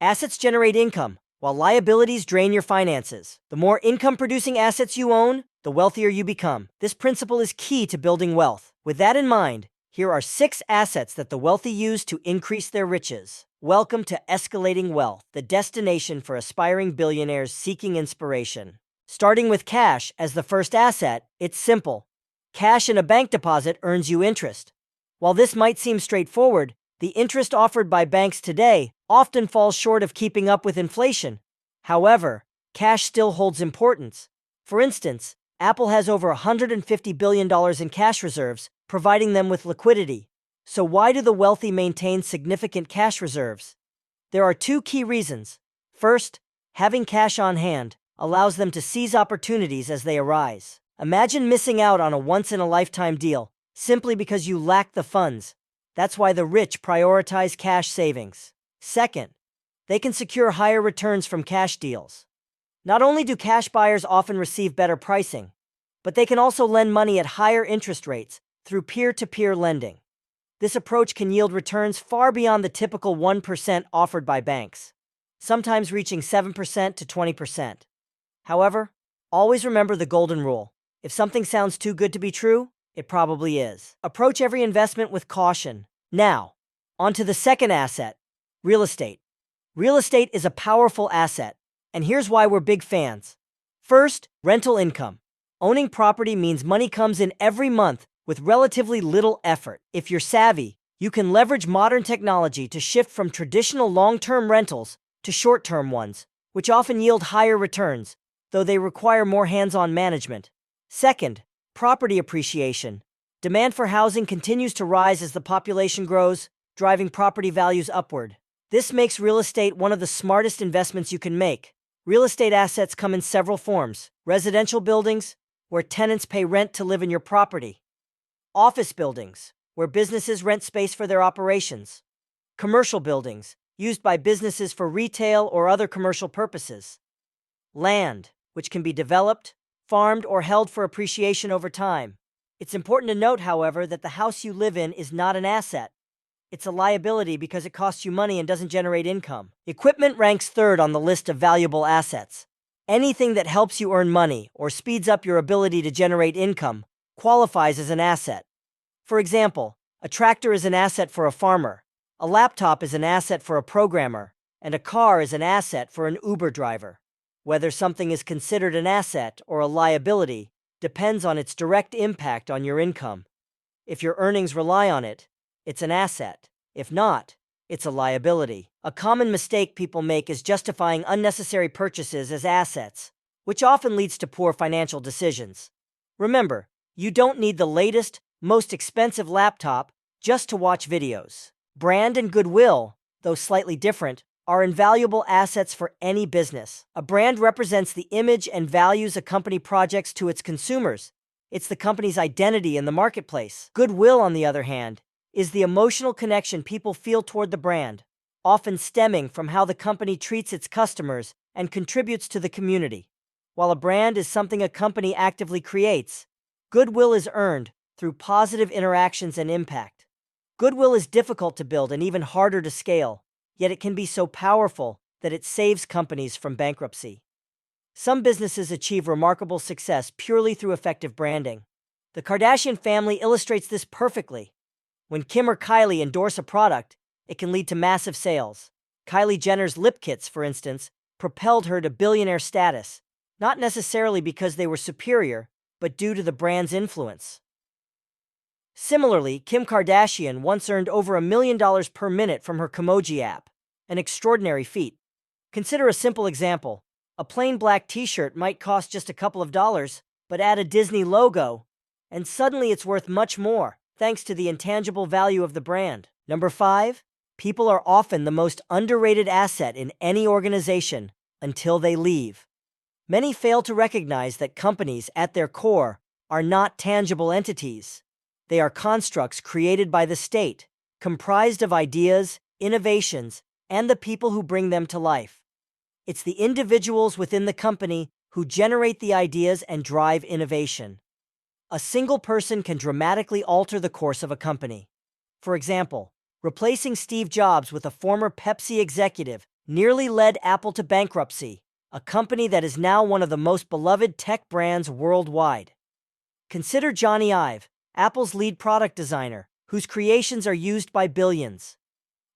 Assets generate income, while liabilities drain your finances. The more income-producing assets you own, the wealthier you become. This principle is key to building wealth. With that in mind, here are 6 assets that the wealthy use to increase their riches. Welcome to Escalating Wealth, the destination for aspiring billionaires seeking inspiration. Starting with cash as the first asset, it's simple. Cash in a bank deposit earns you interest. While this might seem straightforward, the interest offered by banks today often falls short of keeping up with inflation. However, cash still holds importance. For instance, Apple has over $150 billion in cash reserves, providing them with liquidity. So why do the wealthy maintain significant cash reserves? There are 2 key reasons. First, having cash on hand allows them to seize opportunities as they arise. Imagine missing out on a once-in-a-lifetime deal simply because you lack the funds. That's why the rich prioritize cash savings. Second, they can secure higher returns from cash deals. Not only do cash buyers often receive better pricing, but they can also lend money at higher interest rates through peer-to-peer lending. This approach can yield returns far beyond the typical 1% offered by banks, sometimes reaching 7% to 20%. However, always remember the golden rule. If something sounds too good to be true, it probably is. Approach every investment with caution. Now, on to the second asset, real estate. Real estate is a powerful asset, and here's why we're big fans. First, rental income. Owning property means money comes in every month with relatively little effort. If you're savvy, you can leverage modern technology to shift from traditional long-term rentals to short-term ones, which often yield higher returns, though they require more hands-on management. Second, property appreciation. Demand for housing continues to rise as the population grows, driving property values upward. This makes real estate one of the smartest investments you can make. Real estate assets come in several forms. Residential buildings, where tenants pay rent to live in your property. Office buildings, where businesses rent space for their operations. Commercial buildings, used by businesses for retail or other commercial purposes. Land, which can be developed, farmed, or held for appreciation over time. It's important to note, however, that the house you live in is not an asset. It's a liability because it costs you money and doesn't generate income. Equipment ranks third on the list of valuable assets. Anything that helps you earn money or speeds up your ability to generate income qualifies as an asset. For example, a tractor is an asset for a farmer, a laptop is an asset for a programmer, and a car is an asset for an Uber driver. Whether something is considered an asset or a liability depends on its direct impact on your income. If your earnings rely on it, it's an asset. If not, it's a liability. A common mistake people make is justifying unnecessary purchases as assets, which often leads to poor financial decisions. Remember, you don't need the latest, most expensive laptop just to watch videos. Brand and goodwill, though slightly different, are invaluable assets for any business. A brand represents the image and values a company projects to its consumers. It's the company's identity in the marketplace. Goodwill, on the other hand, is the emotional connection people feel toward the brand, often stemming from how the company treats its customers and contributes to the community. While a brand is something a company actively creates, goodwill is earned through positive interactions and impact. Goodwill is difficult to build and even harder to scale, yet it can be so powerful that it saves companies from bankruptcy. Some businesses achieve remarkable success purely through effective branding. The Kardashian family illustrates this perfectly. When Kim or Kylie endorse a product, it can lead to massive sales. Kylie Jenner's lip kits, for instance, propelled her to billionaire status, not necessarily because they were superior, but due to the brand's influence. Similarly, Kim Kardashian once earned over $1 million per minute from her Kimoji app, an extraordinary feat. Consider a simple example. A plain black t-shirt might cost just a couple of dollars, but add a Disney logo, and suddenly it's worth much more, thanks to the intangible value of the brand. Number 5, people are often the most underrated asset in any organization until they leave. Many fail to recognize that companies, at their core, are not tangible entities. They are constructs created by the state, comprised of ideas, innovations, and the people who bring them to life. It's the individuals within the company who generate the ideas and drive innovation. A single person can dramatically alter the course of a company. For example, replacing Steve Jobs with a former Pepsi executive nearly led Apple to bankruptcy, a company that is now one of the most beloved tech brands worldwide. Consider Johnny Ive, Apple's lead product designer, whose creations are used by billions.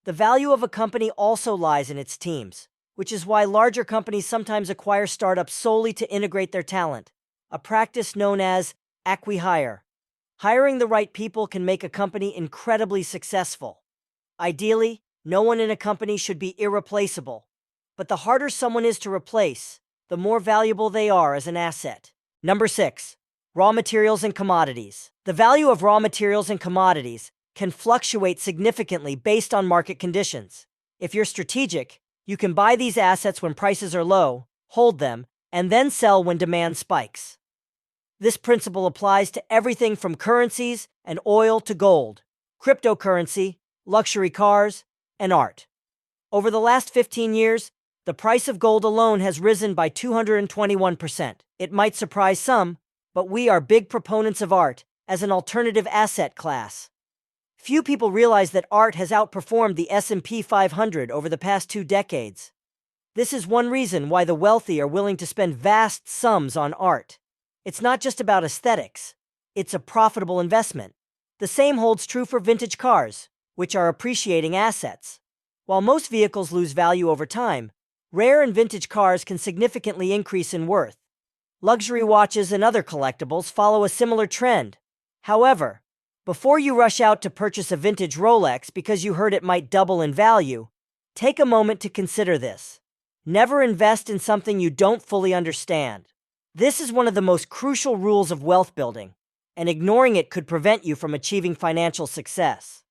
The value of a company also lies in its teams, which is why larger companies sometimes acquire startups solely to integrate their talent, a practice known as acqui-hire. Hiring the right people can make a company incredibly successful. Ideally, no one in a company should be irreplaceable, but the harder someone is to replace, the more valuable they are as an asset. Number 6. Raw materials and commodities. The value of raw materials and commodities can fluctuate significantly based on market conditions. If you're strategic, you can buy these assets when prices are low, hold them, and then sell when demand spikes. This principle applies to everything from currencies and oil to gold, cryptocurrency, luxury cars, and art. Over the last 15 years, the price of gold alone has risen by 221%. It might surprise some, but we are big proponents of art as an alternative asset class. Few people realize that art has outperformed the S&P 500 over the past 2 decades. This is one reason why the wealthy are willing to spend vast sums on art. It's not just about aesthetics. It's a profitable investment. The same holds true for vintage cars, which are appreciating assets. While most vehicles lose value over time, rare and vintage cars can significantly increase in worth. Luxury watches and other collectibles follow a similar trend. However, before you rush out to purchase a vintage Rolex because you heard it might double in value, take a moment to consider this. Never invest in something you don't fully understand. This is one of the most crucial rules of wealth building, and ignoring it could prevent you from achieving financial success.